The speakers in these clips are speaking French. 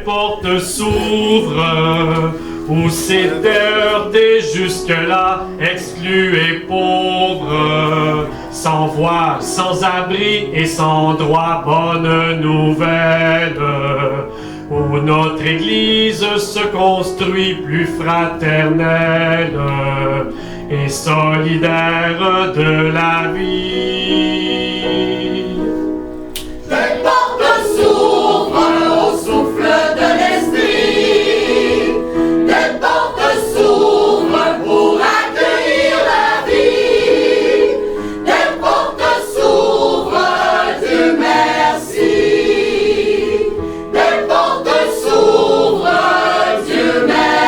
portes s'ouvrent, où s'étaient heurtés jusque-là, exclus et pauvres, sans voix, sans abri et sans droit, bonne nouvelle, où notre Église se construit plus fraternelle et solidaire de la vie. Les portes s'ouvrent au souffle de l'esprit. Les portes s'ouvrent pour accueillir la vie. Les portes s'ouvrent, Dieu merci. Les portes s'ouvrent, Dieu merci.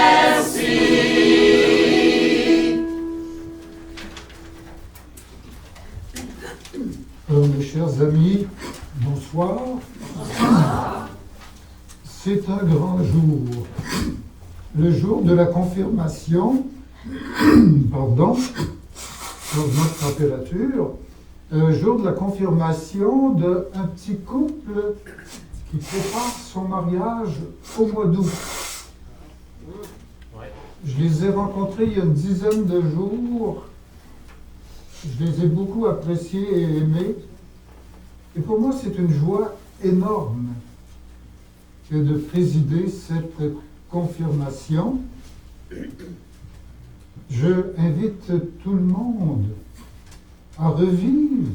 Mes chers amis, bonsoir. C'est un grand jour, le jour de la confirmation, pardon, sur notre température, jour de la confirmation d'un petit couple qui prépare son mariage au mois d'août. Je les ai rencontrés il y a une dizaine de jours. Je les ai beaucoup appréciés et aimés. Et pour moi, c'est une joie énorme que de présider cette confirmation. Je invite tout le monde à revivre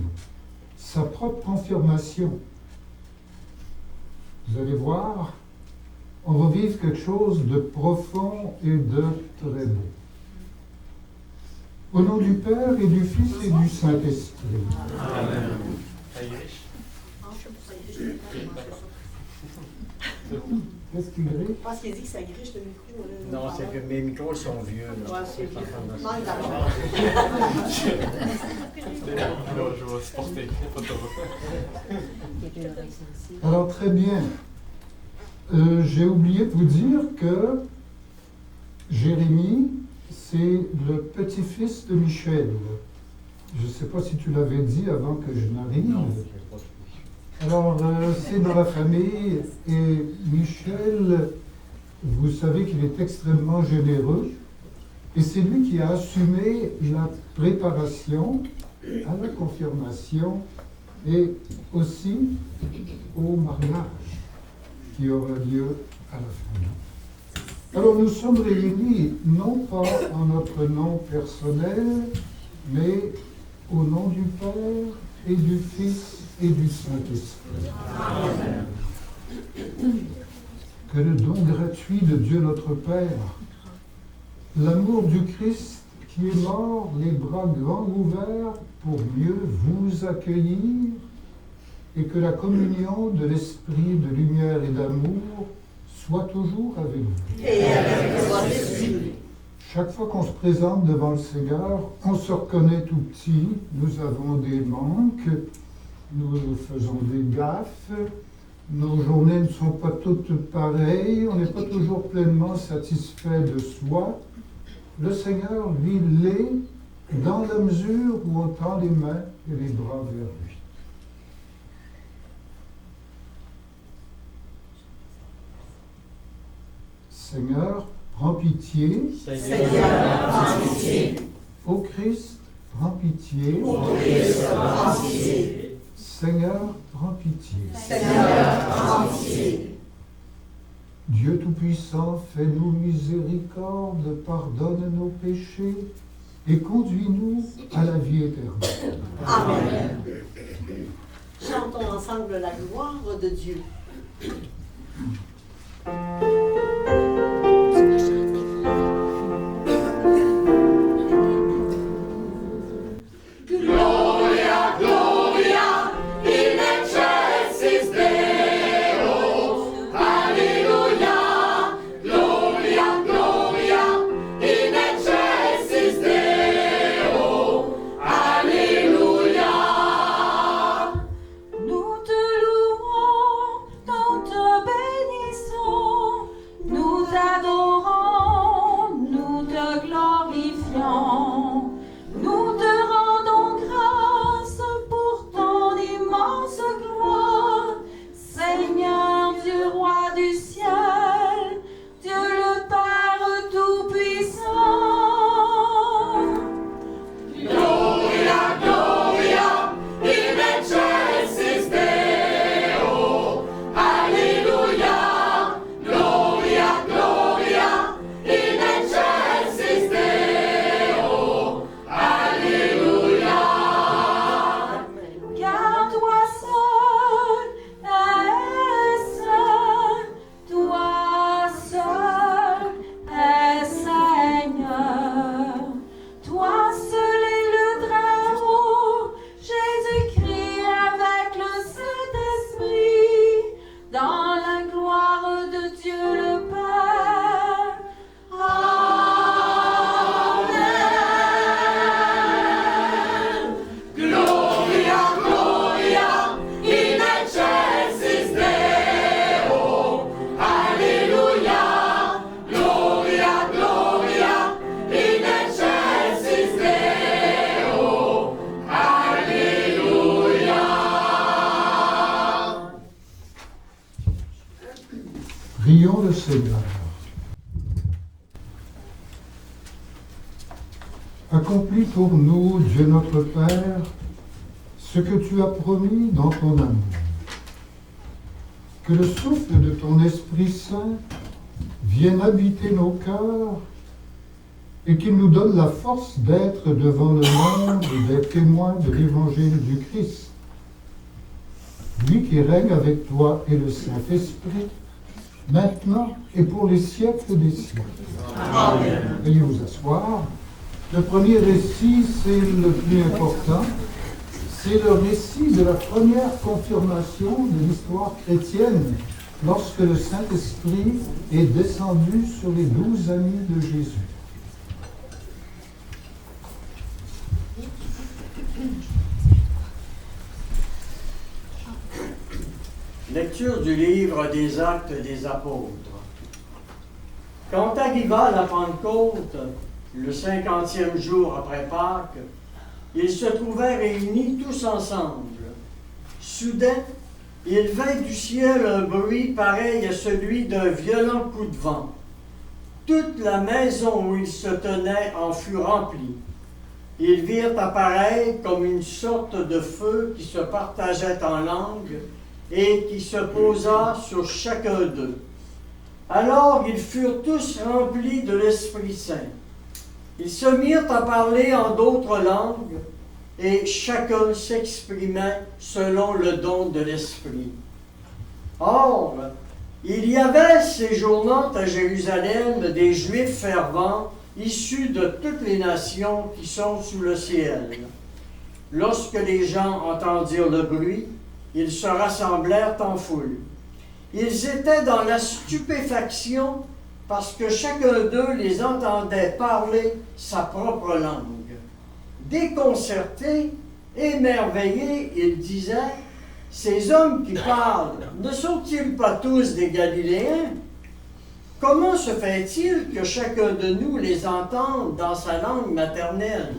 sa propre confirmation. Vous allez voir, on va vivre quelque chose de profond et de très beau. Au nom du Père et du Fils et du Saint-Esprit. Amen. Qu'est-ce qui grille? Je pense qu'il dit que ça griche le micro. Là, Non, c'est que mes micros sont vieux. Là. Ouais, c'est vieux. Manque d'amour. Je vais supporter. Alors très bien. J'ai oublié de vous dire que Jérémie, c'est le petit-fils de Michel. Je ne sais pas si tu l'avais dit avant que je n'arrive. Non, Alors, c'est dans la famille, et Michel, vous savez qu'il est extrêmement généreux, et c'est lui qui a assumé la préparation à la confirmation et aussi au mariage qui aura lieu à la fin. Alors, nous sommes réunis non pas en notre nom personnel, mais au nom du Père et du Fils et du Saint-Esprit. Amen. Que le don gratuit de Dieu notre Père, l'amour du Christ qui est mort, les bras grands ouverts pour mieux vous accueillir, et que la communion de l'Esprit de lumière et d'amour soit toujours avec vous. Et avec toi aussi. Chaque fois qu'on se présente devant le Seigneur, on se reconnaît tout petit, nous avons des manques, nous faisons des gaffes, nos journées ne sont pas toutes pareilles, on n'est pas toujours pleinement satisfait de soi. Le Seigneur, lui, l'est dans la mesure où on tend les mains et les bras vers lui. Seigneur, prends pitié. Seigneur, prends pitié. Ô Christ, prends pitié. Ô Christ, prends pitié. Seigneur, prends pitié. Seigneur, prends pitié. Dieu Tout-Puissant, fais-nous miséricorde, pardonne nos péchés et conduis-nous à la vie éternelle. Amen. Chantons ensemble la gloire de Dieu. Gloria, Gloria, in excelsis Deo. Alleluia. Gloria, Gloria, in excelsis Deo. Alléluia. Nous te louons dans ta bénédiction. Prions le Seigneur. Accomplis pour nous, Dieu notre Père, ce que tu as promis dans ton amour. Que le souffle de ton Esprit Saint vienne habiter nos cœurs et qu'il nous donne la force d'être devant le monde des témoins de l'Évangile du Christ. Lui qui règne avec toi et le Saint-Esprit, maintenant et pour les siècles des siècles. Amen. Veuillez vous asseoir. Le premier récit, c'est le plus important. C'est le récit de la première confirmation de l'histoire chrétienne, lorsque le Saint-Esprit est descendu sur les 12 amis de Jésus. Lecture du livre des Actes des Apôtres. Quand arriva la Pentecôte, le 50e jour après Pâques, ils se trouvaient réunis tous ensemble. Soudain, il vint du ciel un bruit pareil à celui d'un violent coup de vent. Toute la maison où ils se tenaient en fut remplie. Ils virent apparaître comme une sorte de feu qui se partageait en langues et qui se posa sur chacun d'eux. Alors ils furent tous remplis de l'Esprit Saint. Ils se mirent à parler en d'autres langues, et chacun s'exprimait selon le don de l'Esprit. Or, il y avait séjournant à Jérusalem des Juifs fervents, issus de toutes les nations qui sont sous le ciel. Lorsque les gens entendirent le bruit, ils se rassemblèrent en foule. Ils étaient dans la stupéfaction parce que chacun d'eux les entendait parler sa propre langue. Déconcertés, émerveillés, ils disaient « Ces hommes qui parlent, ne sont-ils pas tous des Galiléens? Comment se fait-il que chacun de nous les entende dans sa langue maternelle?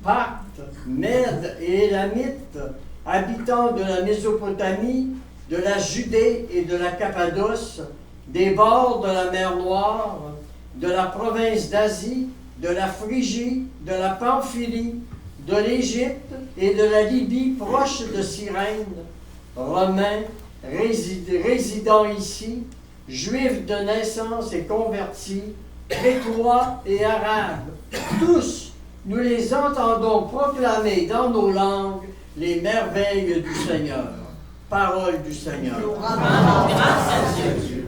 Parthes, Mèdes et Élamites, habitants de la Mésopotamie, de la Judée et de la Cappadoce, des bords de la mer Noire, de la province d'Asie, de la Phrygie, de la Pamphylie, de l'Égypte et de la Libye proche de Cyrène, Romains, résidant ici, Juifs de naissance et convertis, Crétois et Arabes, tous, nous les entendons proclamer dans nos langues les merveilles du Seigneur. Parole du Seigneur. Amen. Grâce à Dieu.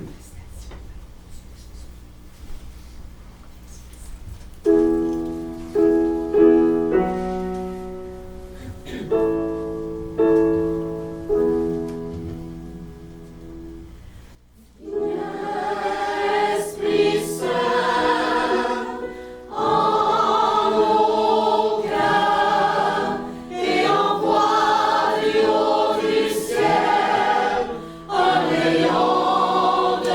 De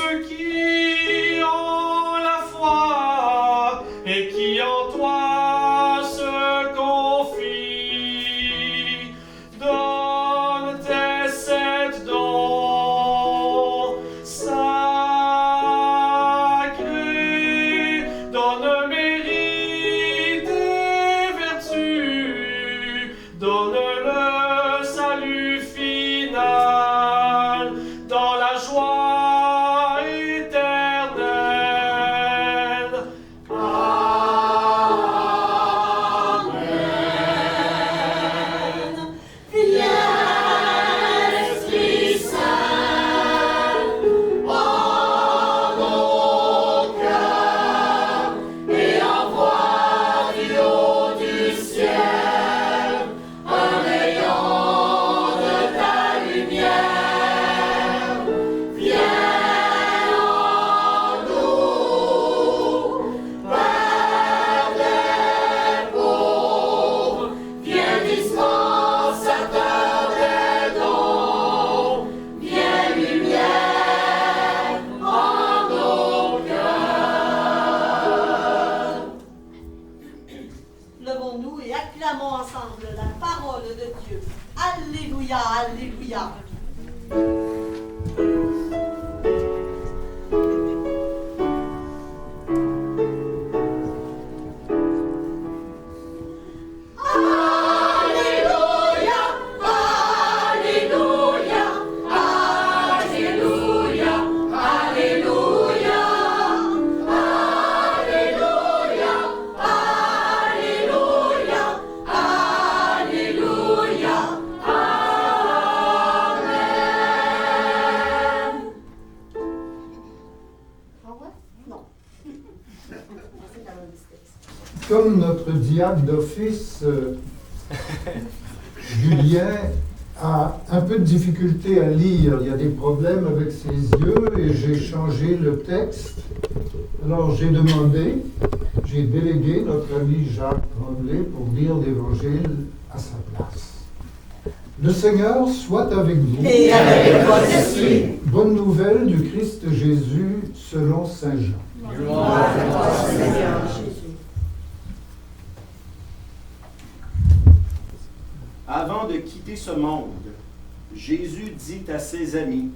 ceux qui ont la foi et qui en toi se confient. Donne tes 7 dons sacrés, donne mérite et vertu, donne le salut final dans la joie éternelle. Amen. Viens, Esprit Saint, en nos cœurs et envoie du haut du ciel un rayon de ta lumière. Viens en nous, Père des pauvres, viens dispensateur des dons, viens lumière en nos cœurs. Levons-nous et acclamons ensemble la parole de Dieu. Alléluia, alléluia. Alléluia, Alléluia, Alléluia, Alléluia, Alléluia, Alléluia, Alléluia, Amen. Ah ouais? Non. C'est quand même des textes. Comme notre diacre d'office, Julien, a un peu de difficulté à lire. Il y a des problèmes avec ses yeux et j'ai changé le texte. Alors j'ai délégué notre ami Jacques Tremblay pour lire l'Évangile à sa place. Le Seigneur soit avec vous. Et avec votre esprit. Bonne nouvelle du Christ Jésus selon Saint Jean. Gloire à toi, Seigneur Jésus. Avant de quitter ce monde, Jésus dit à ses amis,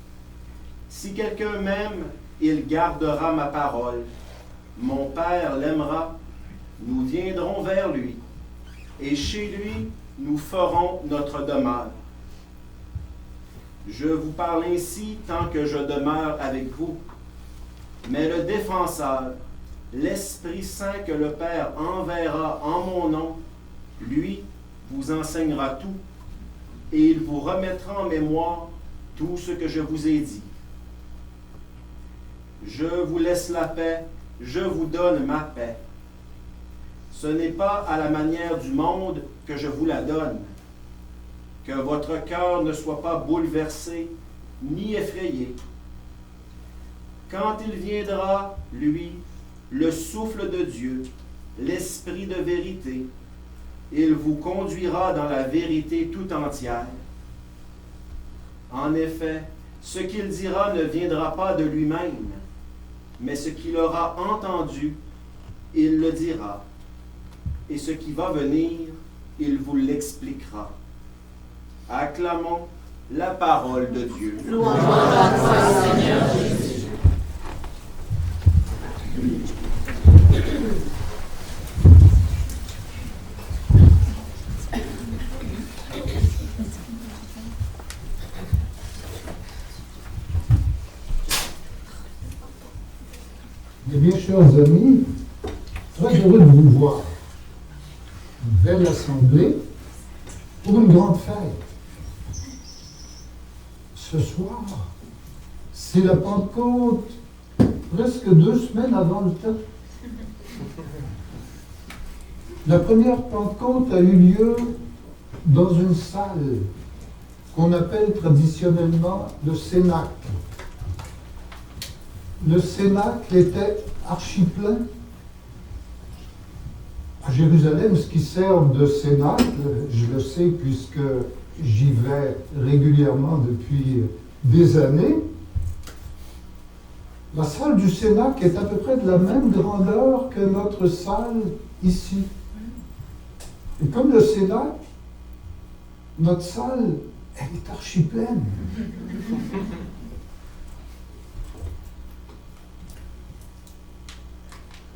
« Si quelqu'un m'aime, il gardera ma parole. Mon Père l'aimera, nous viendrons vers lui, et chez lui, nous ferons notre demeure. Je vous parle ainsi tant que je demeure avec vous. Mais le Défenseur, l'Esprit Saint que le Père enverra en mon nom, lui vous enseignera tout, et il vous remettra en mémoire tout ce que je vous ai dit. Je vous laisse la paix, je vous donne ma paix. Ce n'est pas à la manière du monde que je vous la donne. Que votre cœur ne soit pas bouleversé, ni effrayé. Quand il viendra, lui, le souffle de Dieu, l'Esprit de vérité, il vous conduira dans la vérité tout entière. En effet, ce qu'il dira ne viendra pas de lui-même, mais ce qu'il aura entendu, il le dira. Et ce qui va venir, il vous l'expliquera. Acclamons la parole de Dieu. Louange à toi, Seigneur Jésus. Eh bien, chers amis, très heureux de vous voir. Une belle assemblée pour une grande fête. Ce soir, c'est la Pentecôte, presque 2 semaines avant le temps. La première Pentecôte a eu lieu dans une salle qu'on appelle traditionnellement le Cénacle. Le Cénacle était archi-plein. À Jérusalem, ce qui sert de Cénacle, je le sais puisque j'y vais régulièrement depuis des années, la salle du Sénat qui est à peu près de la même grandeur que notre salle ici. Et comme le Sénat, notre salle, elle est archi pleine.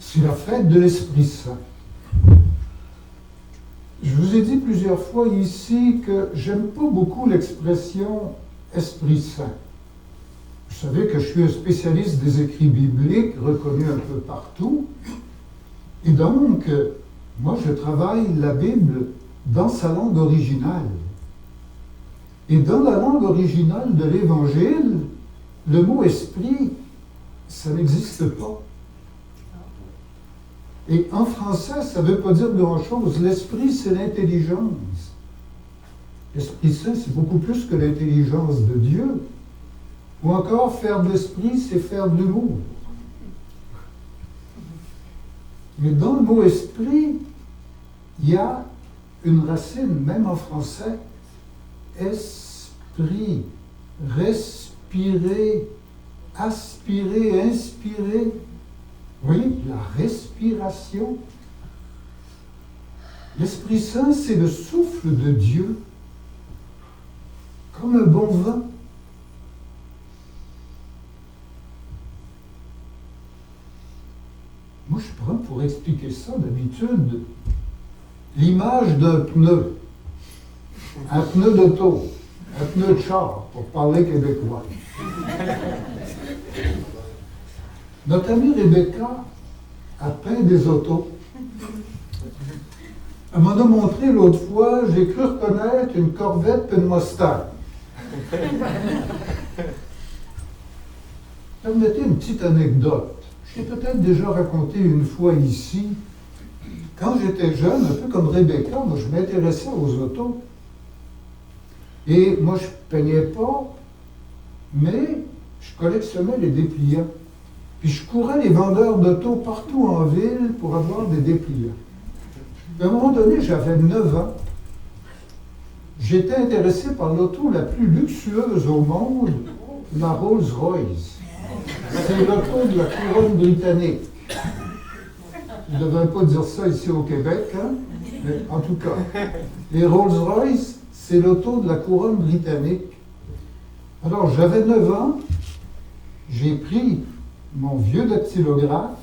C'est la fête de l'Esprit Saint. Je vous ai dit plusieurs fois ici que j'aime pas beaucoup l'expression Esprit Saint. Vous savez que je suis un spécialiste des écrits bibliques, reconnu un peu partout. Et donc, moi, je travaille la Bible dans sa langue originale. Et dans la langue originale de l'Évangile, le mot esprit, ça n'existe pas. Et en français, ça ne veut pas dire grand-chose. L'esprit, c'est l'intelligence. L'Esprit Saint, c'est beaucoup plus que l'intelligence de Dieu. Ou encore, faire de l'esprit, c'est faire de l'humour. Mais dans le mot esprit, il y a une racine, même en français, esprit, respirer, aspirer, inspirer. Vous voyez, la respiration. L'Esprit Saint, c'est le souffle de Dieu, comme un bon vin. Moi, je prends pour expliquer ça, d'habitude, l'image d'un pneu. Un pneu d'auto, un pneu de char, pour parler québécois. Notre amie Rebecca a peint des autos. Elle m'en a montré l'autre fois, j'ai cru reconnaître une Corvette et une Mustang. Permettez une petite anecdote. Je l'ai peut-être déjà raconté une fois ici. Quand j'étais jeune, un peu comme Rebecca, moi, je m'intéressais aux autos. Et moi, je ne peignais pas, mais je collectionnais les dépliants. Puis je courais les vendeurs d'autos partout en ville pour avoir des dépliants. À un moment donné, j'avais 9 ans. J'étais intéressé par l'auto la plus luxueuse au monde, la Rolls-Royce. C'est l'auto de la couronne britannique. Je ne devrais pas dire ça ici au Québec, hein? Mais en tout cas, les Rolls-Royce, c'est l'auto de la couronne britannique. Alors, j'avais 9 ans, j'ai pris mon vieux dactylographe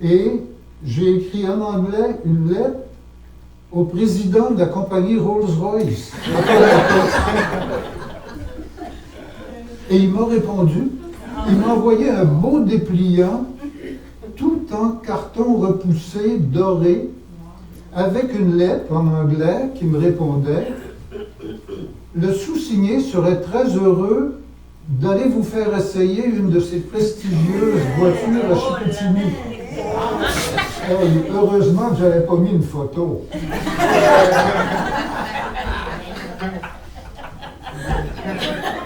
et j'ai écrit en anglais une lettre au président de la compagnie Rolls-Royce. Et il m'a répondu. Il m'a envoyé un beau dépliant, tout en carton repoussé, doré, avec une lettre en anglais qui me répondait « Le sous-signé serait très heureux d'aller vous faire essayer une de ces prestigieuses voitures à Chicoutimi. » Hey, heureusement que je n'avais pas mis une photo.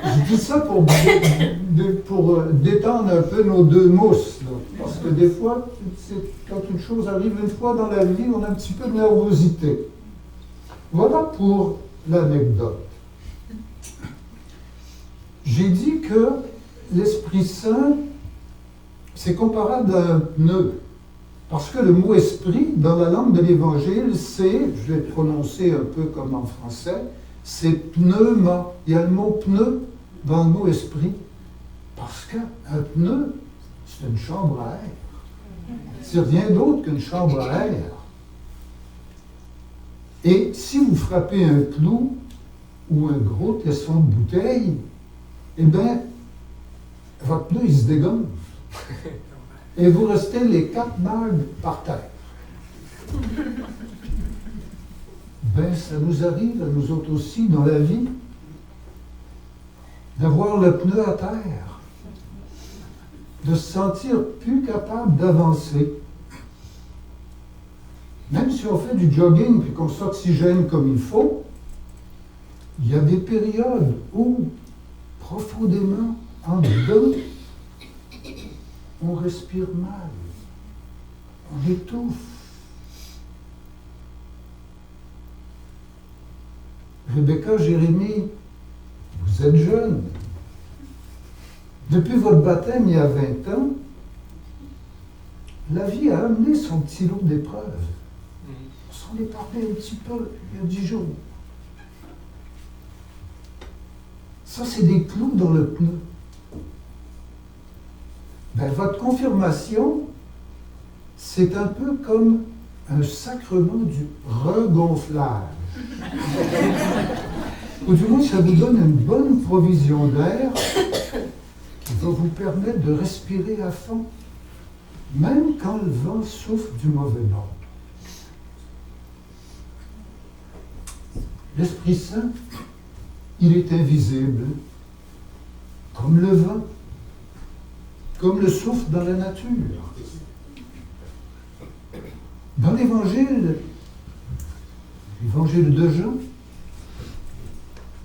Je dis ça pour détendre un peu nos deux mousses. Là. Parce que des fois, quand une chose arrive une fois dans la vie, on a un petit peu de nervosité. Voilà pour l'anecdote. J'ai dit que l'Esprit Saint, c'est comparable à un pneu. Parce que le mot esprit, dans la langue de l'Évangile, c'est, je vais le prononcer un peu comme en français, c'est pneuma. Il y a le mot pneu dans le mot esprit. Parce qu'un pneu, c'est une chambre à air. C'est rien d'autre qu'une chambre à air. Et si vous frappez un clou ou un gros tesson de bouteille, eh bien, votre pneu, il se dégonfle. Et vous restez les 4 mailles par terre. Ben, ça nous arrive à nous autres aussi dans la vie d'avoir le pneu à terre, de se sentir plus capable d'avancer. Même si on fait du jogging et qu'on s'oxygène comme il faut, il y a des périodes où, profondément, en dedans, on respire mal, on étouffe. Rebecca, Jérémie, vous êtes jeunes, Depuis votre baptême il y a 20 ans, la vie a amené son petit lot d'épreuves. On s'en est parlé un petit peu il y a 10 jours. Ça, c'est des clous dans le pneu. Ben, votre confirmation, c'est un peu comme un sacrement du regonflage. Ou du moins, ça vous donne une bonne provision d'air qui va vous permettre de respirer à fond, même quand le vent souffle du mauvais bord. L'Esprit Saint, il est invisible, comme le vent, comme le souffle dans la nature. Dans l'évangile de Jean,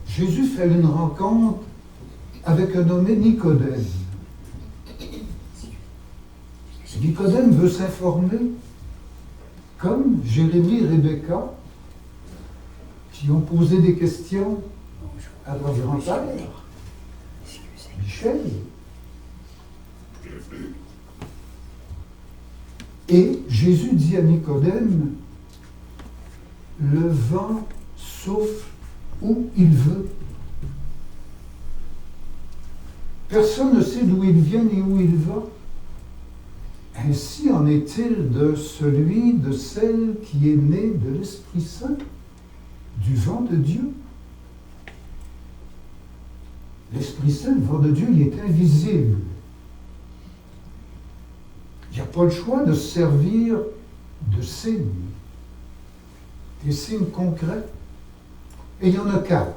Jésus fait une rencontre avec un nommé Nicodème. Nicodème veut s'informer, comme Jérémie et Rebecca, qui ont posé des questions à leur grand-père, Michel. Et Jésus dit à Nicodème, le vent souffle où il veut. Personne ne sait d'où il vient ni où il va. Ainsi en est-il de celui, de celle qui est née de l'Esprit Saint, du vent de Dieu. L'Esprit Saint, le vent de Dieu, il est invisible. Il n'y a pas le choix de se servir de signes, des signes concrets. Et il y en a 4.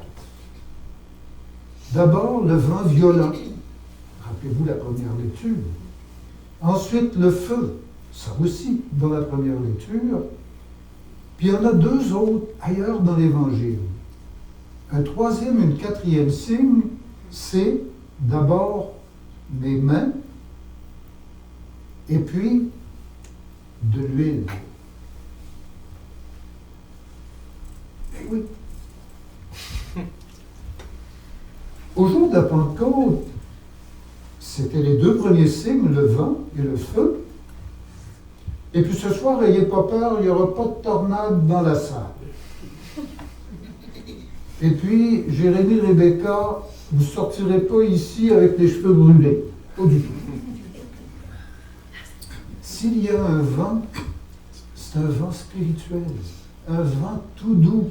D'abord, le vent violent. Rappelez-vous la première lecture. Ensuite, le feu. Ça aussi, dans la première lecture. Puis il y en a 2 autres ailleurs dans l'Évangile. Un troisième et une quatrième signe, c'est d'abord mes mains, et puis de l'huile. Eh oui. Au jour de la Pentecôte, c'était les 2 premiers signes, le vent et le feu. Et puis ce soir, n'ayez pas peur, il n'y aura pas de tornade dans la salle. Et puis, Jérémie, Rebecca, vous ne sortirez pas ici avec les cheveux brûlés. Pas du tout. S'il y a un vent, c'est un vent spirituel, un vent tout doux,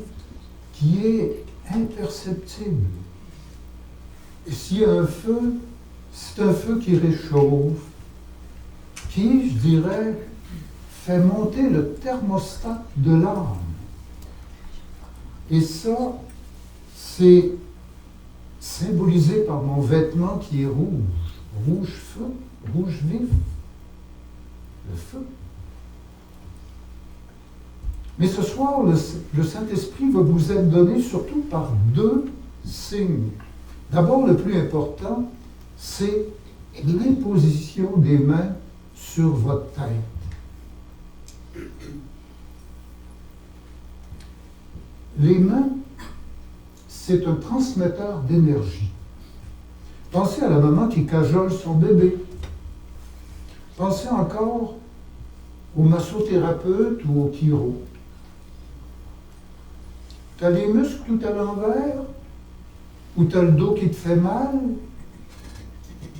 qui est imperceptible. Et s'il y a un feu, c'est un feu qui réchauffe, qui, je dirais, fait monter le thermostat de l'âme. Et ça, c'est symbolisé par mon vêtement qui est rouge. Rouge feu, rouge vif. Le feu. Mais ce soir, le Saint-Esprit va vous être donné surtout par 2 signes. D'abord, le plus important, c'est l'imposition des mains sur votre tête. Les mains, c'est un transmetteur d'énergie. Pensez à la maman qui cajole son bébé. Pensez encore au massothérapeute ou au chiro. Tu as les muscles tout à l'envers ou tu as le dos qui te fait mal.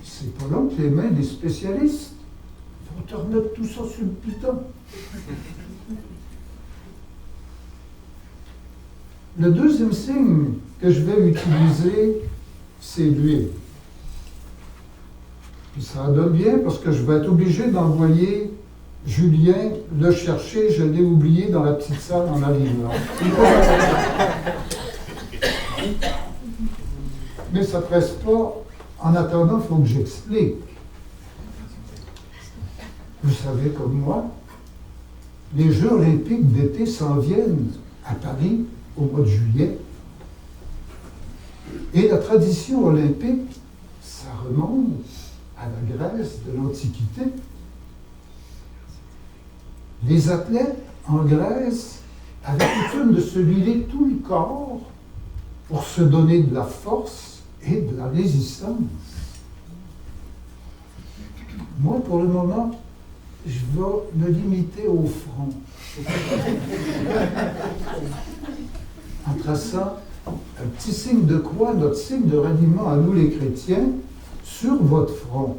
C'est pas long que les mains des spécialistes vont te remettre tout ça sur le piton. Le deuxième signe que je vais utiliser, c'est l'huile. Puis ça donne bien parce que je vais être obligé d'envoyer Julien le chercher. Je l'ai oublié dans la petite salle en arrivant. Mais ça ne presse pas. En attendant, il faut que j'explique. Vous savez comme moi, les Jeux olympiques d'été s'en viennent à Paris au mois de juillet. Et la tradition olympique, ça remonte à la Grèce de l'Antiquité. Les athlètes en Grèce avaient coutume de se huiler tout le corps pour se donner de la force et de la résistance. Moi, pour le moment, je vais me limiter au front. En traçant un petit signe de croix, notre signe de ralliement à nous les chrétiens, sur votre front.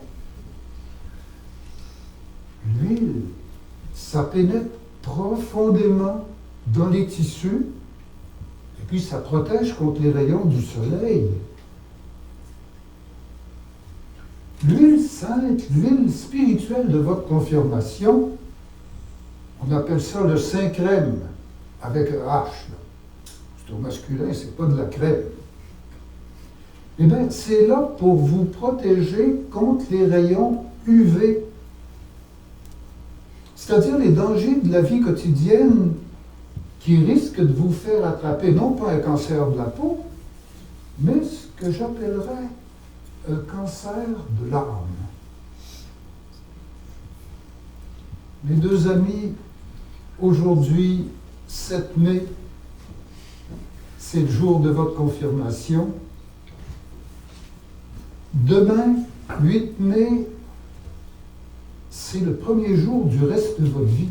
L'huile, ça pénètre profondément dans les tissus, et puis ça protège contre les rayons du soleil. L'huile sainte, l'huile spirituelle de votre confirmation, on appelle ça le Saint Crème, avec un H. Là. C'est au masculin, c'est pas de la crème. Eh bien, c'est là pour vous protéger contre les rayons UV. C'est-à-dire les dangers de la vie quotidienne qui risquent de vous faire attraper non pas un cancer de la peau, mais ce que j'appellerais un cancer de l'âme. Mes deux amis, aujourd'hui, 7 mai, c'est le jour de votre confirmation. Demain, 8 mai, c'est le premier jour du reste de votre vie.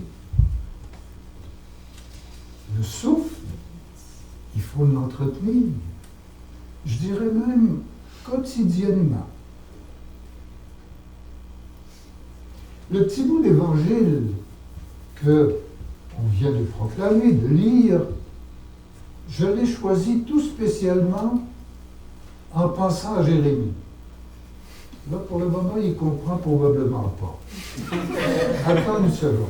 Le souffle, il faut l'entretenir. Je dirais même quotidiennement. Le petit bout d'évangile que on vient de proclamer, de lire, je l'ai choisi tout spécialement en pensant à Jérémie. Là, pour le moment, il ne comprend probablement pas. Attends une seconde.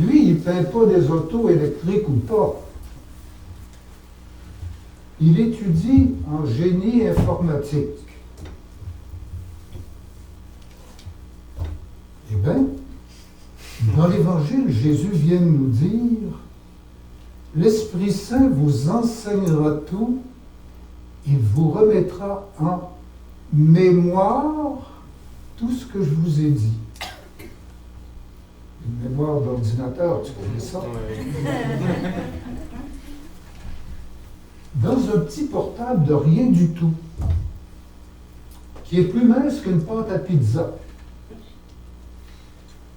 Lui, il ne peint pas des autos électriques ou pas. Il étudie en génie informatique. Eh bien, dans l'Évangile, Jésus vient de nous dire « L'Esprit Saint vous enseignera tout, il vous remettra en mémoire tout ce que je vous ai dit. » Une mémoire d'ordinateur, tu connais ça? Dans un petit portable de rien du tout, qui est plus mince qu'une pâte à pizza,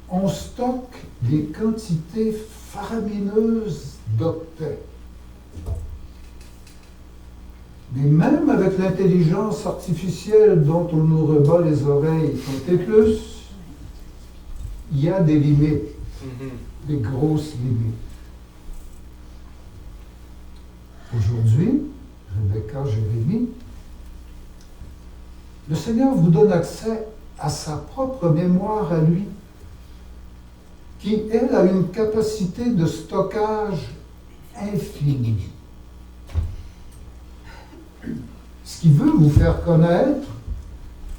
on stocke des quantités faramineuses d'octets. Mais même avec l'intelligence artificielle dont on nous rebat les oreilles, comptez plus, il y a des limites, des grosses limites. Aujourd'hui, Rebecca, Jérémie, le Seigneur vous donne accès à sa propre mémoire à lui, qui, elle, a une capacité de stockage infinie. Ce qu'il veut vous faire connaître,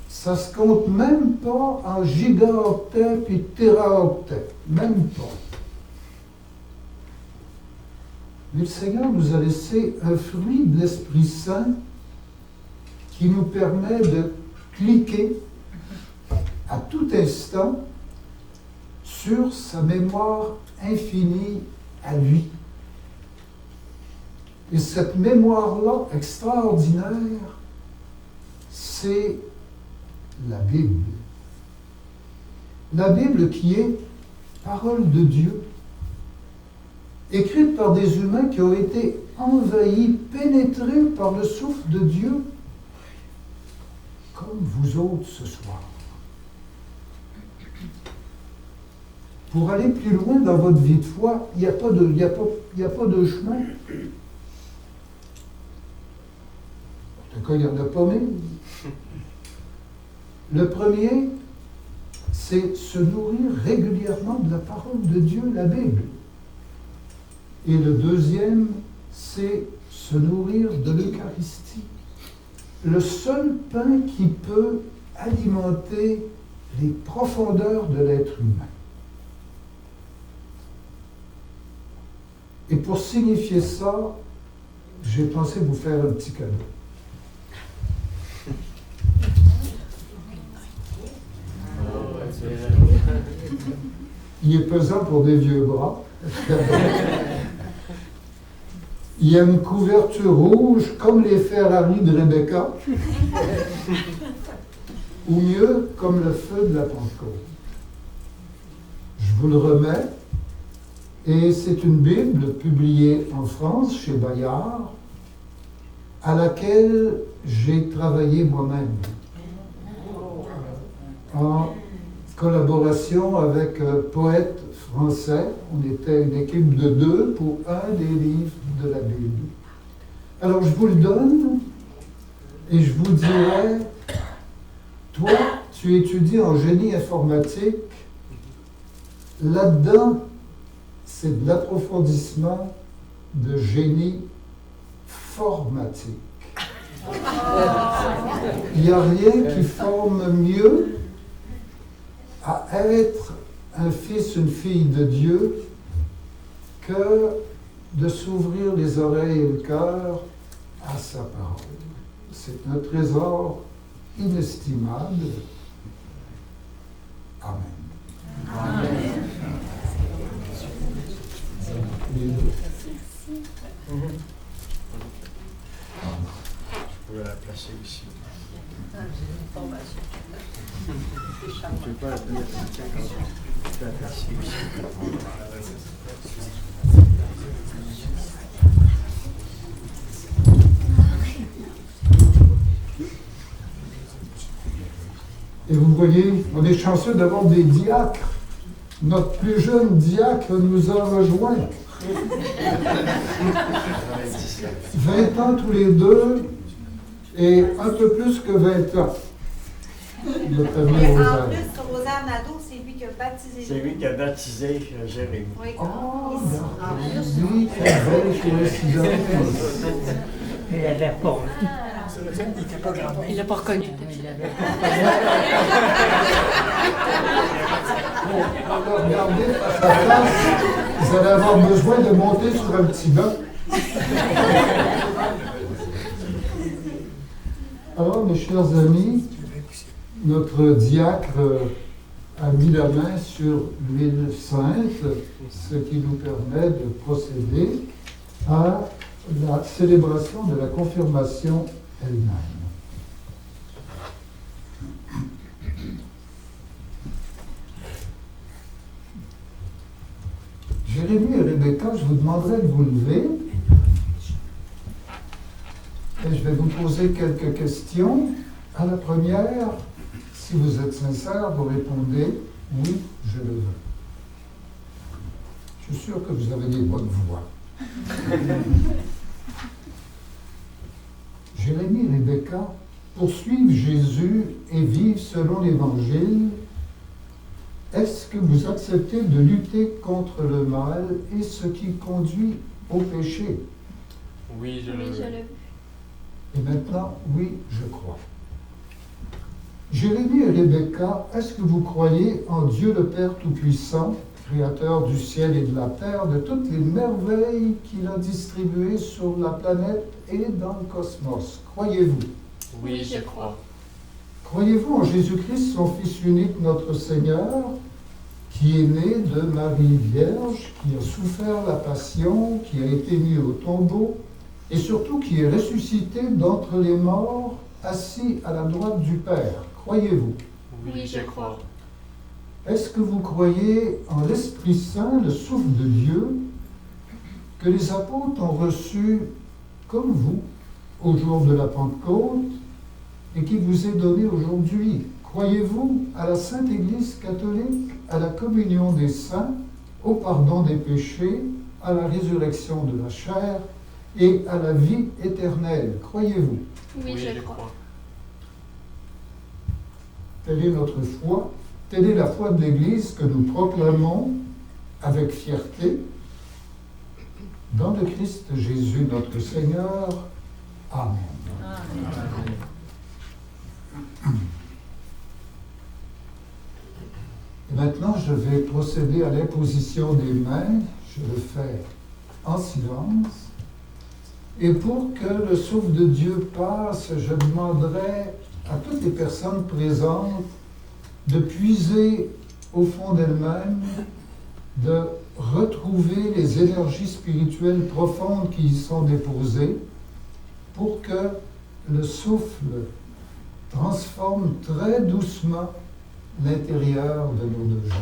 ça ne se compte même pas en gigaoctets puis téraoctets. Même pas. Mais le Seigneur nous a laissé un fruit de l'Esprit Saint qui nous permet de cliquer à tout instant sur sa mémoire infinie à lui. Et cette mémoire-là, extraordinaire, c'est la Bible. La Bible qui est parole de Dieu, écrite par des humains qui ont été envahis, pénétrés par le souffle de Dieu, comme vous autres ce soir. Pour aller plus loin dans votre vie de foi, il n'y a pas de chemin. En tout cas, il n'y en a pas mille. Le premier, c'est se nourrir régulièrement de la parole de Dieu, la Bible. Et le deuxième, c'est se nourrir de l'Eucharistie. Le seul pain qui peut alimenter les profondeurs de l'être humain. Et pour signifier ça, j'ai pensé vous faire un petit cadeau. Il est pesant pour des vieux bras. Il y a une couverture rouge comme les Ferrari de Rebecca, ou mieux comme le feu de la Pentecôte. Je vous le remets, et c'est une Bible publiée en France chez Bayard, à laquelle j'ai travaillé moi-même en collaboration avec un poète français. On était une équipe de 2 pour un des livres de la Bible. Alors je vous le donne et je vous dirai, toi, tu étudies en génie informatique, là-dedans, c'est de l'approfondissement de génie formatique. Il n'y a rien qui forme mieux à être un fils, une fille de Dieu que de s'ouvrir les oreilles et le cœur à sa parole. C'est un trésor inestimable. Amen. Amen. Je peux la placer ici. Et vous voyez, on est chanceux d'avoir des diacres. Notre plus jeune diacre nous a rejoints. 20 ans tous les deux et un peu plus que 20 ans. Le premier Et en rosaire. plus, Rosaire Nadeau, c'est lui qui a baptisé. C'est lui qui a baptisé Jérémie. Oui. Oh, Ici. oui, quelle belle coïncidence. Il avait pas. Il l'a pas reconnu. Alors, regardez face à face, vous allez avoir besoin de monter sur un petit banc. Alors, mes chers amis, notre diacre a mis la main sur l'huile sainte, ce qui nous permet de procéder à la célébration de la confirmation elle-même. Jérémie et Rebecca, je vous demanderai de vous lever et je vais vous poser quelques questions. À la première, si vous êtes sincère, vous répondez « Oui, je le veux ». Je suis sûr que vous avez des bonnes voix. Jérémie et Rebecca poursuivent Jésus et vivent selon l'Évangile. Est-ce que vous acceptez de lutter contre le mal et ce qui conduit au péché? Oui, je le veux. Et maintenant, oui, je crois. Jérémie et Rebecca, est-ce que vous croyez en Dieu le Père Tout-Puissant, Créateur du ciel et de la terre, de toutes les merveilles qu'il a distribuées sur la planète et dans le cosmos? Croyez-vous? Oui, je crois. Croyez-vous en Jésus-Christ, son Fils unique, notre Seigneur, qui est né de Marie Vierge, qui a souffert la passion, qui a été mis au tombeau, et surtout qui est ressuscité d'entre les morts, assis à la droite du Père? Croyez-vous? Oui, je crois. Est-ce que vous croyez en l'Esprit Saint, le souffle de Dieu, que les apôtres ont reçu comme vous au jour de la Pentecôte et qui vous est donné aujourd'hui? Croyez-vous à la Sainte Église catholique, à la communion des saints, au pardon des péchés, à la résurrection de la chair et à la vie éternelle? Croyez-vous? Oui, je crois. Telle est notre foi, telle est la foi de l'Église que nous proclamons avec fierté dans le Christ Jésus notre Seigneur. Amen. Et maintenant, je vais procéder à l'imposition des mains. Je le fais en silence. Et pour que le souffle de Dieu passe, je demanderai à toutes les personnes présentes de puiser au fond d'elles-mêmes, de retrouver les énergies spirituelles profondes qui y sont déposées pour que le souffle transforme très doucement l'intérieur de nos deux jeunes.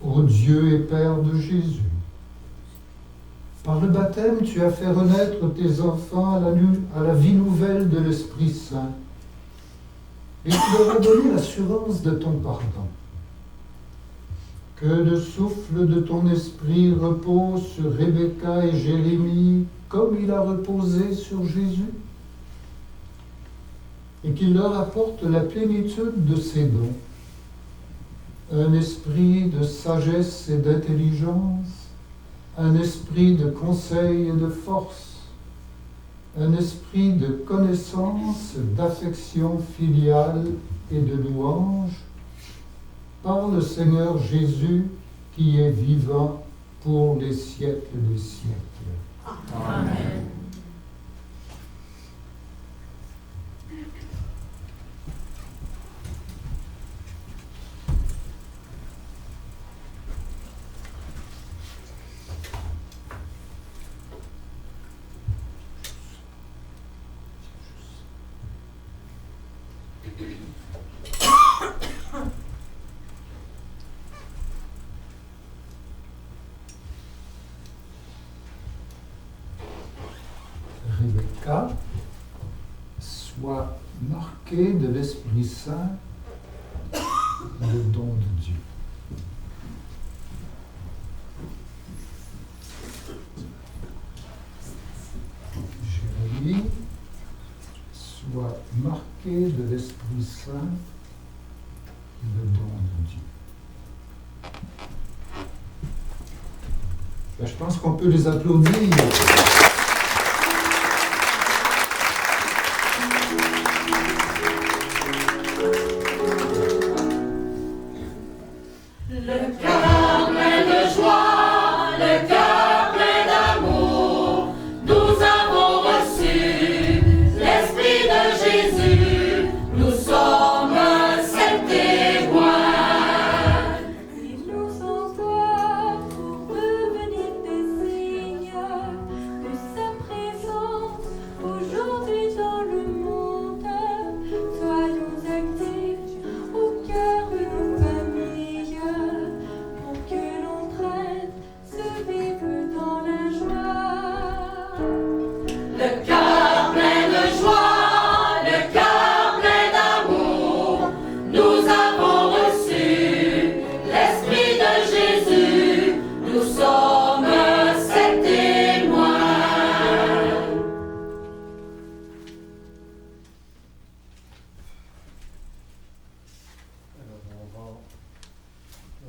Ô Dieu et Père de Jésus, par le baptême, tu as fait renaître tes enfants à la vie nouvelle de l'Esprit Saint, et tu leur as donné l'assurance de ton pardon. Que le souffle de ton esprit repose sur Rebecca et Jérémie comme il a reposé sur Jésus, et qu'il leur apporte la plénitude de ses dons. Un esprit de sagesse et d'intelligence, un esprit de conseil et de force, un esprit de connaissance, d'affection filiale et de louange, par le Seigneur Jésus qui est vivant pour les siècles des siècles. Amen. Rebecca, soit marquée de l'Esprit Saint, le don de Dieu. Jérémie, soit marquée de l'Esprit Saint, le don de Dieu. Ben, je pense qu'on peut les applaudir.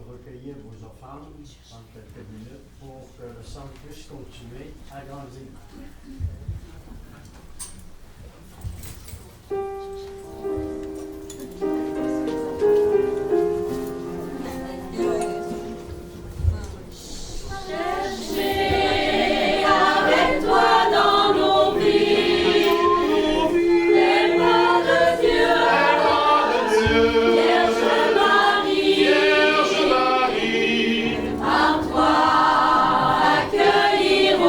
Recueillir vos offrandes, prendre quelques minutes pour que le sang puisse continuer à grandir.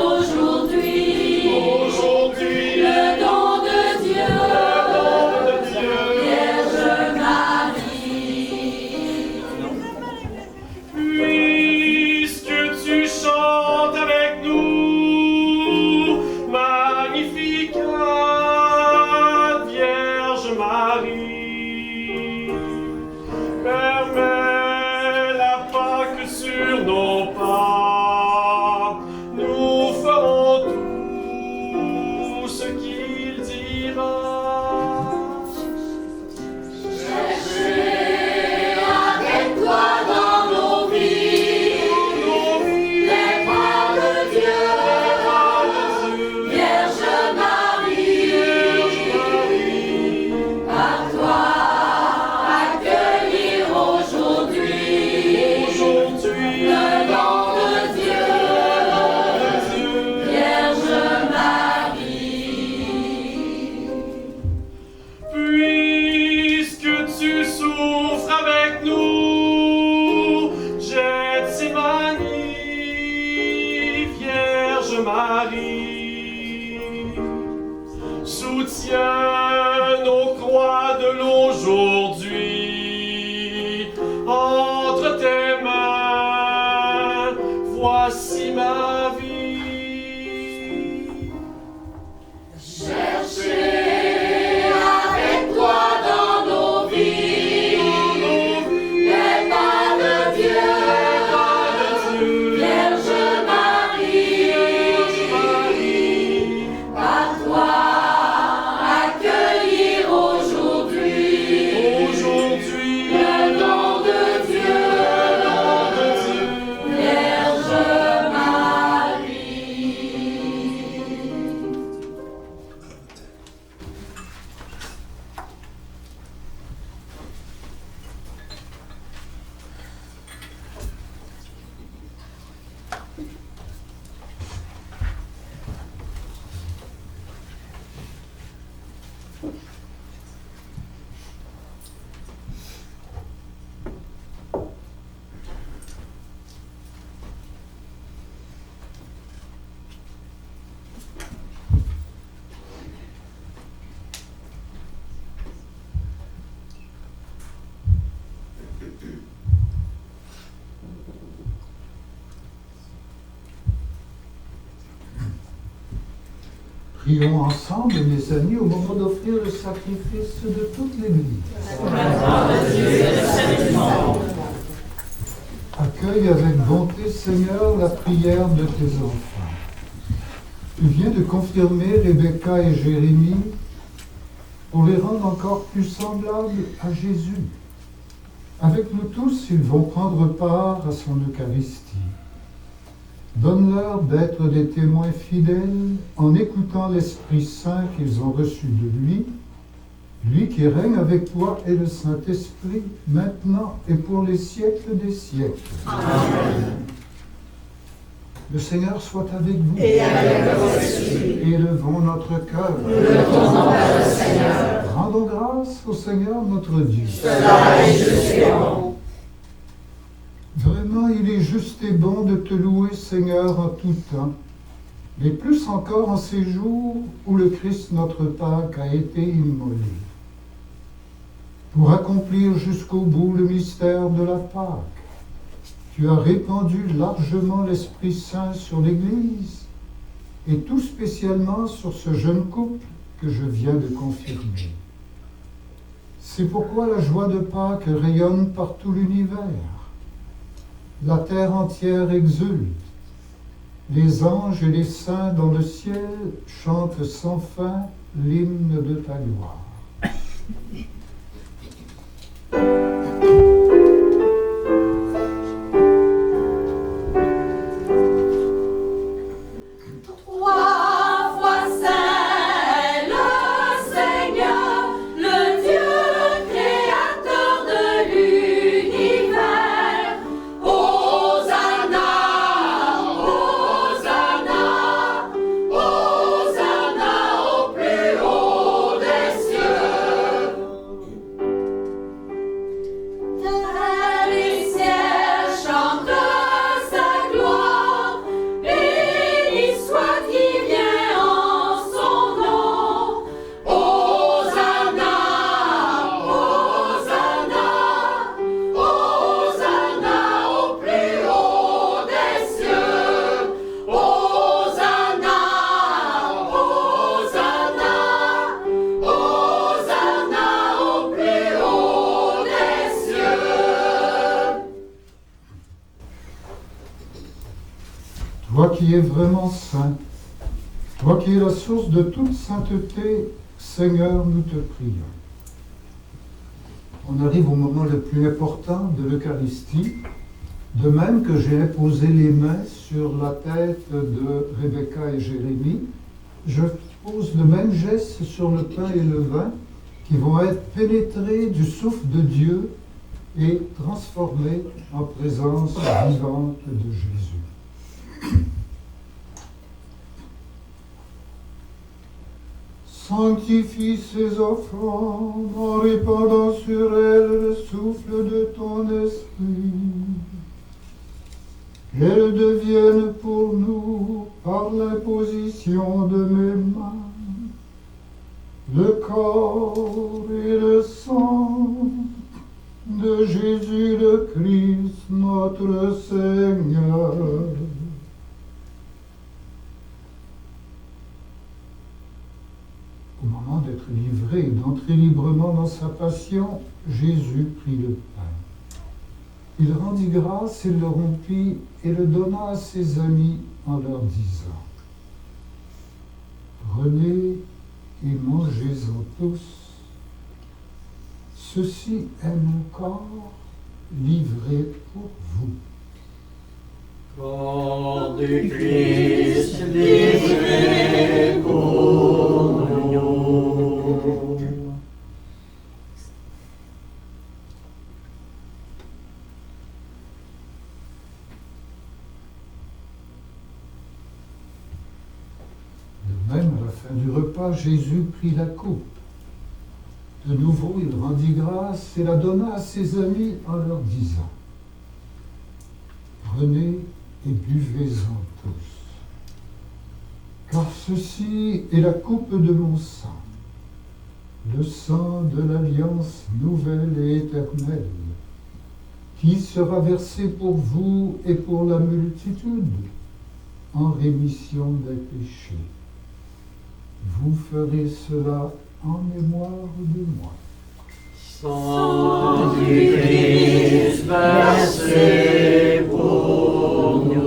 Aujourd'hui voici ma vie. Chercher avec toi dans nos vies les pas de Dieu, Vierge Marie, à toi accueillir aujourd'hui le nom de Dieu, Vierge Marie. Prions ensemble, mes amis, au moment d'offrir le sacrifice de toute l'Église. Accueille avec bonté, Seigneur, la prière de tes enfants. Tu viens de confirmer Rebecca et Jérémie pour les rendre encore plus semblables à Jésus. Avec nous tous, ils vont prendre part à son Eucharistie. Donne-leur d'être des témoins fidèles en écoutant l'Esprit Saint qu'ils ont reçu de lui, lui qui règne avec toi et le Saint-Esprit, maintenant et pour les siècles des siècles. Amen. Le Seigneur soit avec vous. Et avec votre esprit. Élevons notre cœur. Nous le tournons vers le Seigneur. Rendons grâce au Seigneur notre Dieu. Cela est juste et bon. Vraiment, il est juste et bon de te louer, Seigneur, en tout temps, mais plus encore en ces jours où le Christ, notre Pâque, a été immolé. Pour accomplir jusqu'au bout le mystère de la Pâque, tu as répandu largement l'Esprit Saint sur l'Église, et tout spécialement sur ce jeune couple que je viens de confirmer. C'est pourquoi la joie de Pâques rayonne par tout l'univers. La terre entière exulte. Les anges et les saints dans le ciel chantent sans fin l'hymne de ta gloire. Trois fois saint le Seigneur, le Dieu créateur de l'univers. Hosanna, Hosanna, Hosanna au plus haut des cieux. Terre et ciel chantent sa gloire, béni soit qui vient en son nom. Hosanna, Hosanna, Hosanna au plus haut des cieux. Hosanna, Hosanna, Hosanna au plus haut des cieux. Toi qui es vraiment saint, toi qui es la source de toute sainteté, Seigneur, nous te prions. On arrive au moment le plus important de l'Eucharistie, de même que j'ai imposé les mains sur la tête de Rebecca et Jérémie, je pose le même geste sur le pain et le vin qui vont être pénétrés du souffle de Dieu et transformés en présence vivante de Jésus. Sanctifie ces offrandes en répandant sur elles le souffle de ton esprit. Qu'elles deviennent pour nous, par l'imposition de mes mains, le corps et le sang de Jésus le Christ, notre Seigneur. d'entrer librement dans sa passion, Jésus prit le pain. Il rendit grâce et le rompit et le donna à ses amis en leur disant : Prenez et mangez-en tous. Ceci est mon corps livré pour vous. Corps de Christ livré pour nous. De même, à la fin du repas, Jésus prit la coupe. De nouveau, il rendit grâce et la donna à ses amis en leur disant : Prenez et buvez-en tous, car ceci est la coupe de mon sang, le sang de l'alliance nouvelle et éternelle, qui sera versé pour vous et pour la multitude en rémission des péchés. Vous ferez cela en mémoire de moi. Sang du Christ versé pour nous.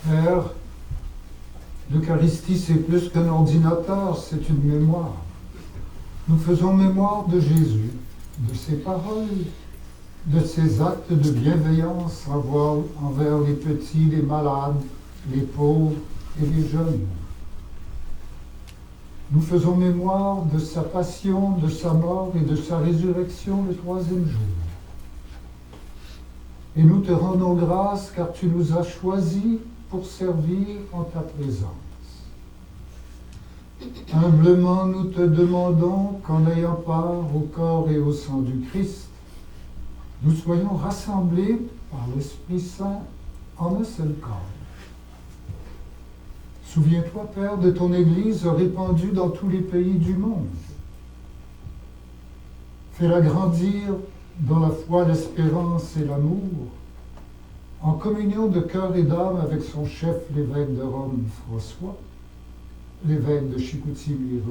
Père, l'Eucharistie, c'est plus qu'un ordinateur, c'est une mémoire. Nous faisons mémoire de Jésus, de ses paroles, de ses actes de bienveillance envers les petits, les malades, les pauvres et les jeunes. Nous faisons mémoire de sa passion, de sa mort et de sa résurrection le troisième jour. Et nous te rendons grâce car tu nous as choisis pour servir en ta présence. Humblement, nous te demandons qu'en ayant part au corps et au sang du Christ, nous soyons rassemblés par l'Esprit Saint en un seul corps. Souviens-toi, Père, de ton Église répandue dans tous les pays du monde. Fais-la grandir dans la foi, l'espérance et l'amour, en communion de cœur et d'âme avec son chef, l'évêque de Rome, François, l'évêque de Chicoutimi,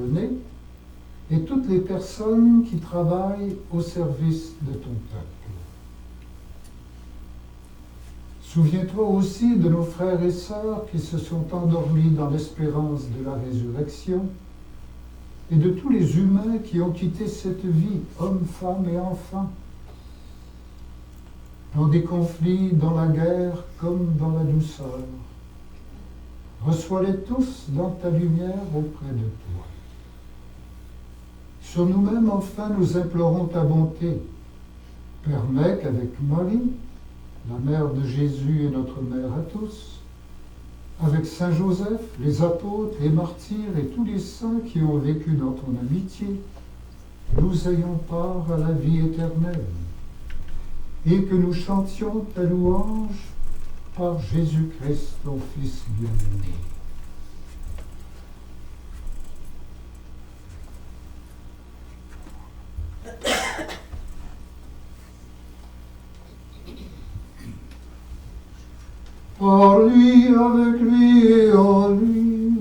et toutes les personnes qui travaillent au service de ton peuple. Souviens-toi aussi de nos frères et sœurs qui se sont endormis dans l'espérance de la résurrection et de tous les humains qui ont quitté cette vie, hommes, femmes et enfants, dans des conflits, dans la guerre comme dans la douceur. Reçois-les tous dans ta lumière auprès de toi. Sur nous-mêmes, enfin, nous implorons ta bonté. Permets qu'avec Marie, la mère de Jésus et notre mère à tous, avec Saint Joseph, les apôtres, les martyrs et tous les saints qui ont vécu dans ton amitié, nous ayons part à la vie éternelle, et que nous chantions ta louange par Jésus-Christ, ton Fils bien-aimé. par lui, avec lui et en lui.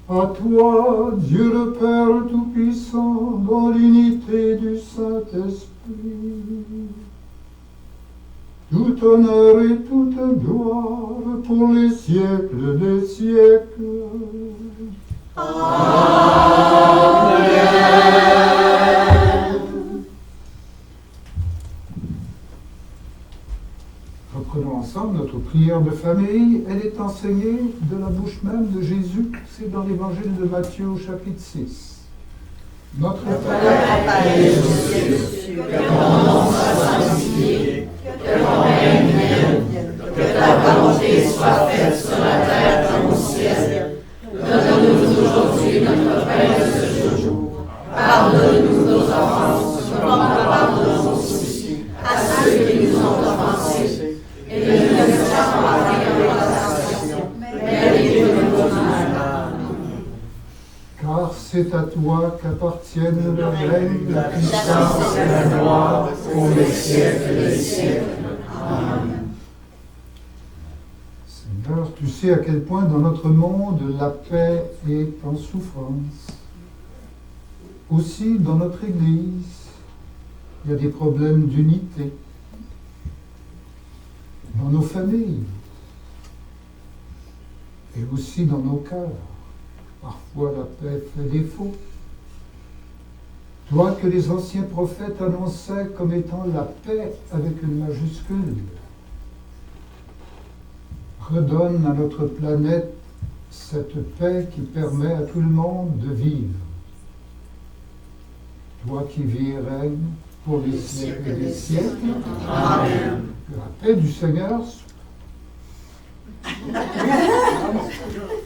À toi, Dieu le Père Tout-Puissant, dans l'unité du Saint-Esprit, tout honneur et toute gloire pour les siècles des siècles. Reprenons ensemble notre prière de famille. Elle est enseignée de la bouche même de Jésus. C'est dans l'évangile de Matthieu au chapitre 6. Notre Père, qui es aux cieux, que ton nom soit sanctifié, que ton règne vienne, que ta volonté soit faite sur la terre comme au ciel. Donne-nous aujourd'hui notre pain de ce jour. Pardonne-nous nos offenses, comme nous pardonnons aussi à ceux qui nous ont offensés. Et ne nous laisse pas entrer en tentation, mais délivre-nous du mal. car c'est à toi qu'appartiennent le règne, la puissance et la gloire pour les siècles des siècles. Amen. Seigneur, tu sais à quel point dans notre monde la paix est en souffrance. Aussi dans notre Église, il y a des problèmes d'unité. Dans nos familles et aussi dans nos cœurs. Parfois la paix fait défaut. Toi que les anciens prophètes annonçaient comme étant la paix avec une majuscule, redonne à notre planète cette paix qui permet à tout le monde de vivre. Toi qui vis et règnes pour les siècles des siècles. Amen. Que la paix du Seigneur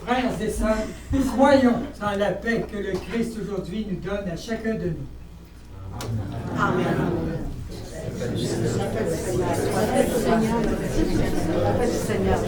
Frères et sœurs, croyons dans la paix que le Christ aujourd'hui nous donne à chacun de nous. Amen. La paix du Seigneur. La paix du Seigneur.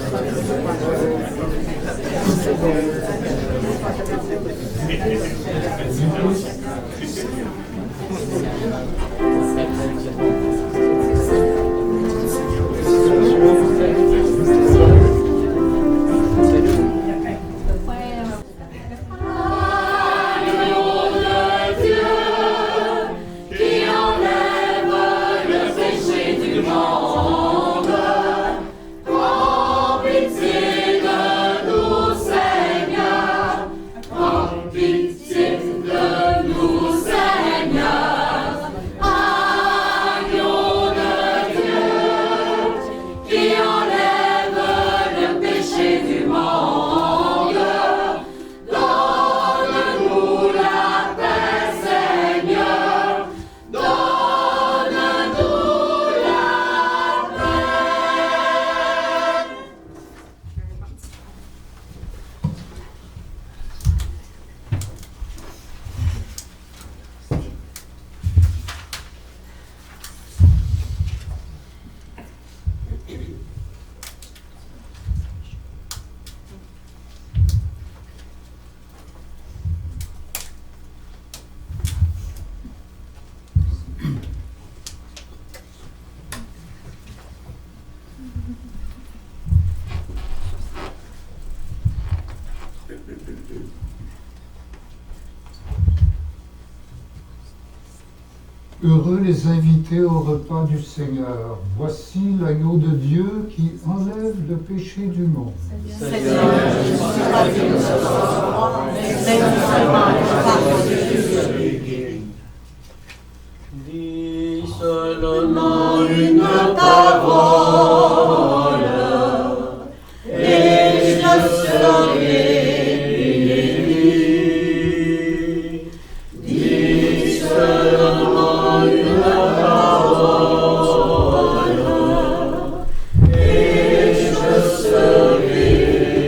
Heureux les invités au repas du Seigneur. Voici l'agneau de Dieu qui enlève le péché du monde. Seigneur, je suis ravi de ce soir, mais seulement la parole de Dieu. Dis seulement une parole, et je serai guéri. Dis seulement une parole, et je serai guéri.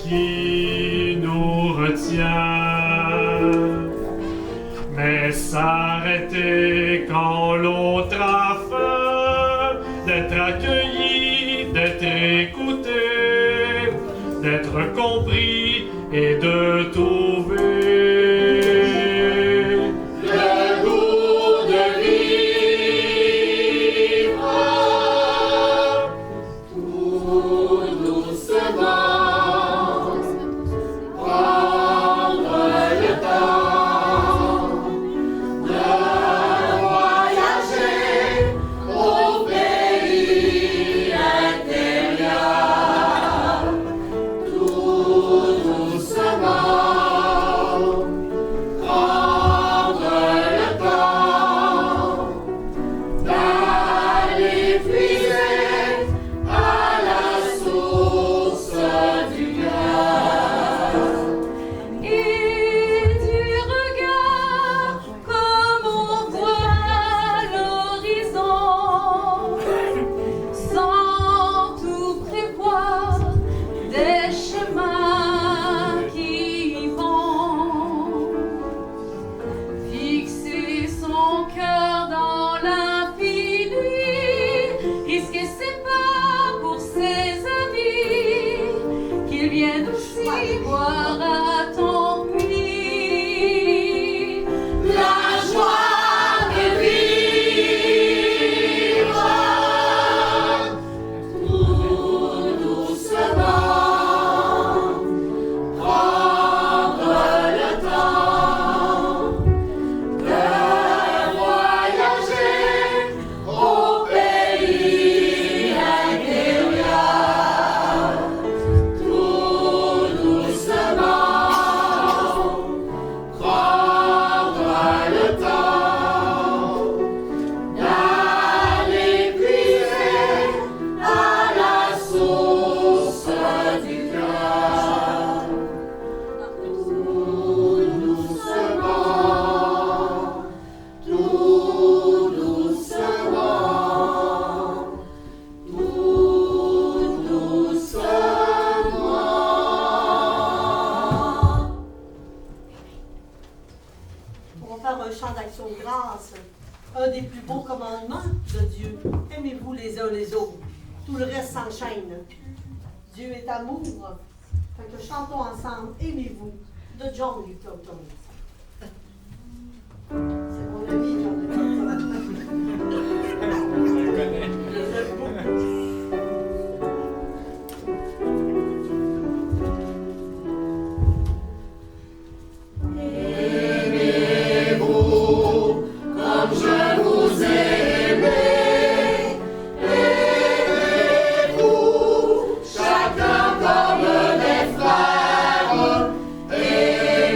qui nous retient. Mais s'arrêter quand l'autre a faim, d'être accueilli, d'être écouté, d'être compris et de trouver le goût de vivre tout doucement, prendre le temps de voyager au pays intérieur, tout doucement, prendre le temps d'aller puiser à la source du cœur. Et du regard, comme on voit l'horizon, sans tout prévoir, des chemins qui y vont. Fixer son cœur dans l'infini, risquer ses pas pour ses amis, qu'ils viennent aussi boire à ton puits. La joie de vivre tout doucement, prendre le temps de voyager au pays intérieur, tout doucement, prendre le temps d'aller puiser à la source du cœur, tout doucement, tout doucement, tout doucement. On va faire un chant d'action de grâce. Un des plus beaux commandements de Dieu. Aimez-vous les uns les autres. Tout le reste s'enchaîne. Dieu est amour. Fait que chantons ensemble. Aimez-vous de John Newton. C'est mon ami John Newton. Je l'aime beaucoup. Aimez-vous comme je vous ai aimé. Aimez-vous chacun comme des frères.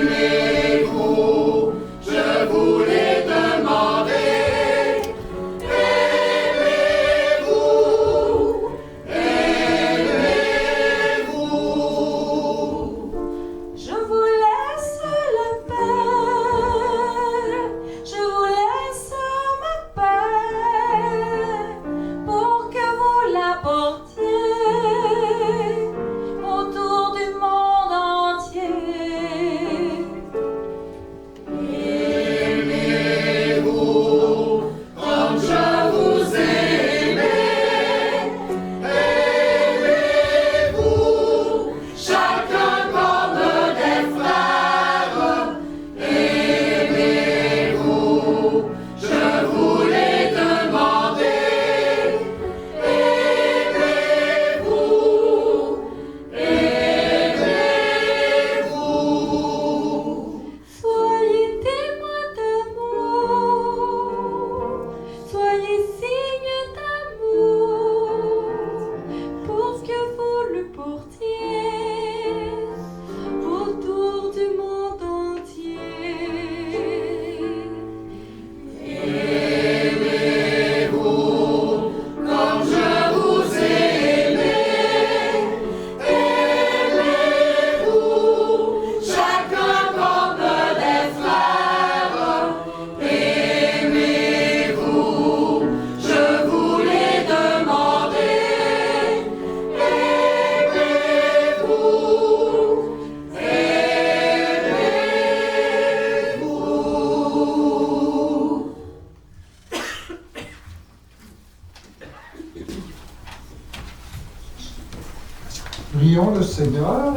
Aimez-vous, je vous l'ai donné. Prions le Seigneur.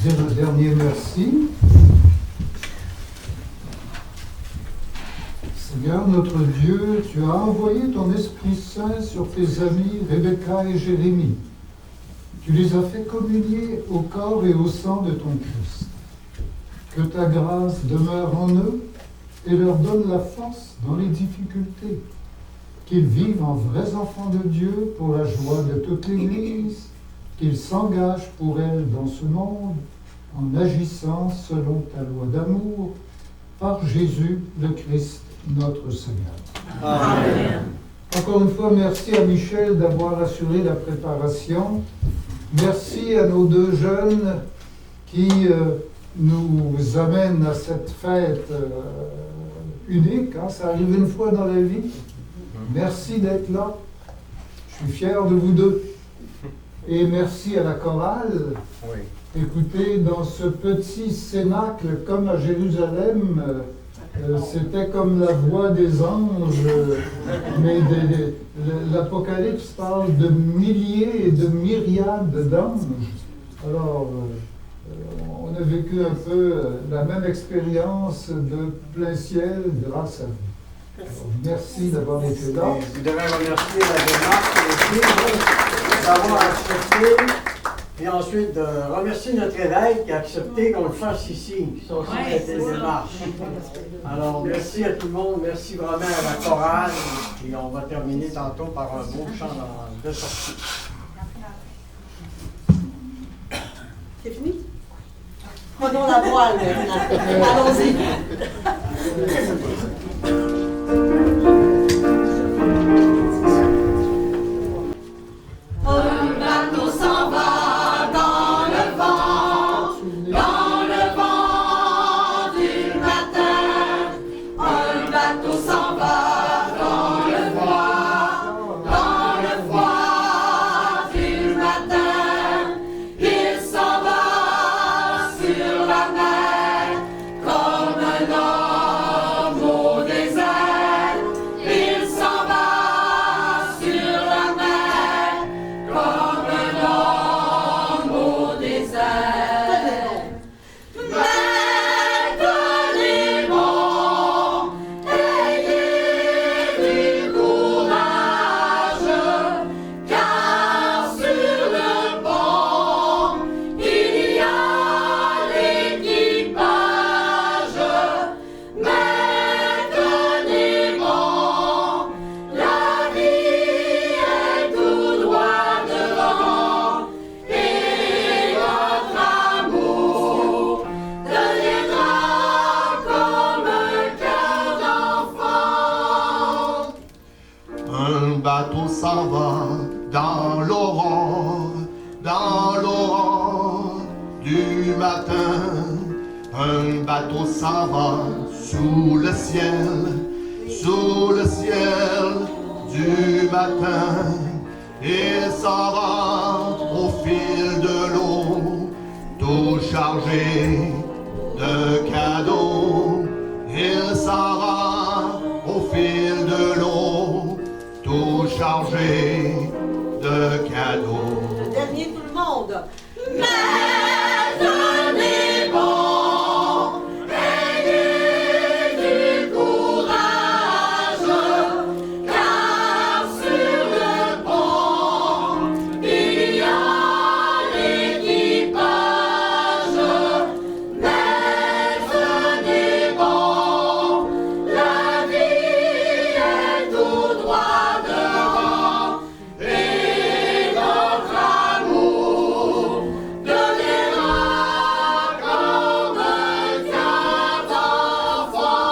Dire le dernier merci. Seigneur notre Dieu, tu as envoyé ton Esprit Saint sur tes amis Rebecca et Jérémie. Tu les as fait communier au corps et au sang de ton Christ. Que ta grâce demeure en eux et leur donne la force dans les difficultés. Qu'ils vivent en vrais enfants de Dieu pour la joie de toute l'Église, qu'ils s'engagent pour elle dans ce monde en agissant selon ta loi d'amour, par Jésus le Christ, notre Seigneur. Amen. Encore une fois, merci à Michel d'avoir assuré la préparation. Merci à nos deux jeunes qui nous amènent à cette fête unique. Hein, ça arrive une fois dans la vie. Merci d'être là. Je suis fier de vous deux. Et merci à la chorale. Oui. Écoutez, dans ce petit cénacle, comme à Jérusalem, c'était comme la voix des anges, mais l'Apocalypse parle de milliers et de myriades d'anges. Alors, on a vécu un peu la même expérience de plein ciel grâce à vous. Alors, merci d'avoir été là. Et vous devez remercier la démarche aussi d'avoir accepté, et ensuite de remercier notre évêque qui a accepté qu'on le fasse ici. Ça aussi, c'était une démarche. Alors, merci à tout le monde, merci vraiment à la chorale, et on va terminer tantôt par un beau chant de sortie. C'est fini? Prenons la voile maintenant. Allons-y. Un bateau s'en va dans le vent du matin. Un bateau s'en va dans le froid du matin. Il s'en va sur la mer comme un homme au désert. Il s'en va sur la mer comme un homme au désert. Mais tenez bon, ayez du courage, car sur le pont il y a l'équipage. Mais tenez bon, la vie est tout droit devant, et votre amour deviendra comme un cœur d'enfant. Un bateau s'en va dans l'aurore du matin. Un bateau s'en va sous le ciel du matin. Il s'en va au fil de l'eau, tout chargé de cadeaux. Il s'en va au fil de l'eau, tout chargé de cadeaux. Le dernier, tout le monde. Mais tenez bon, ayez du courage, car sur le pont il y a l'équipage. Mais tenez bon, la vie est tout droit devant, et notre amour deviendra comme un cœur d'enfant.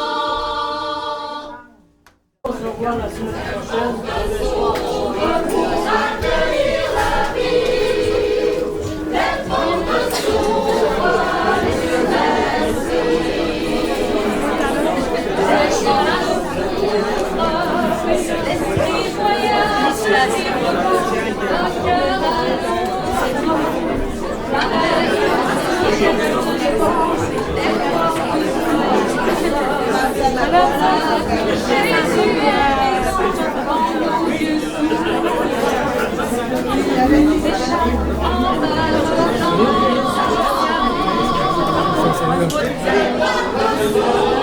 On se revoit la semaine prochaine pour le soir. Accueillir la vie, les portes s'ouvrent, les fenêtres l'esprit joyeux se débloque, un cœur à l'eau. Jésus est dans mon Dieu. Thank you.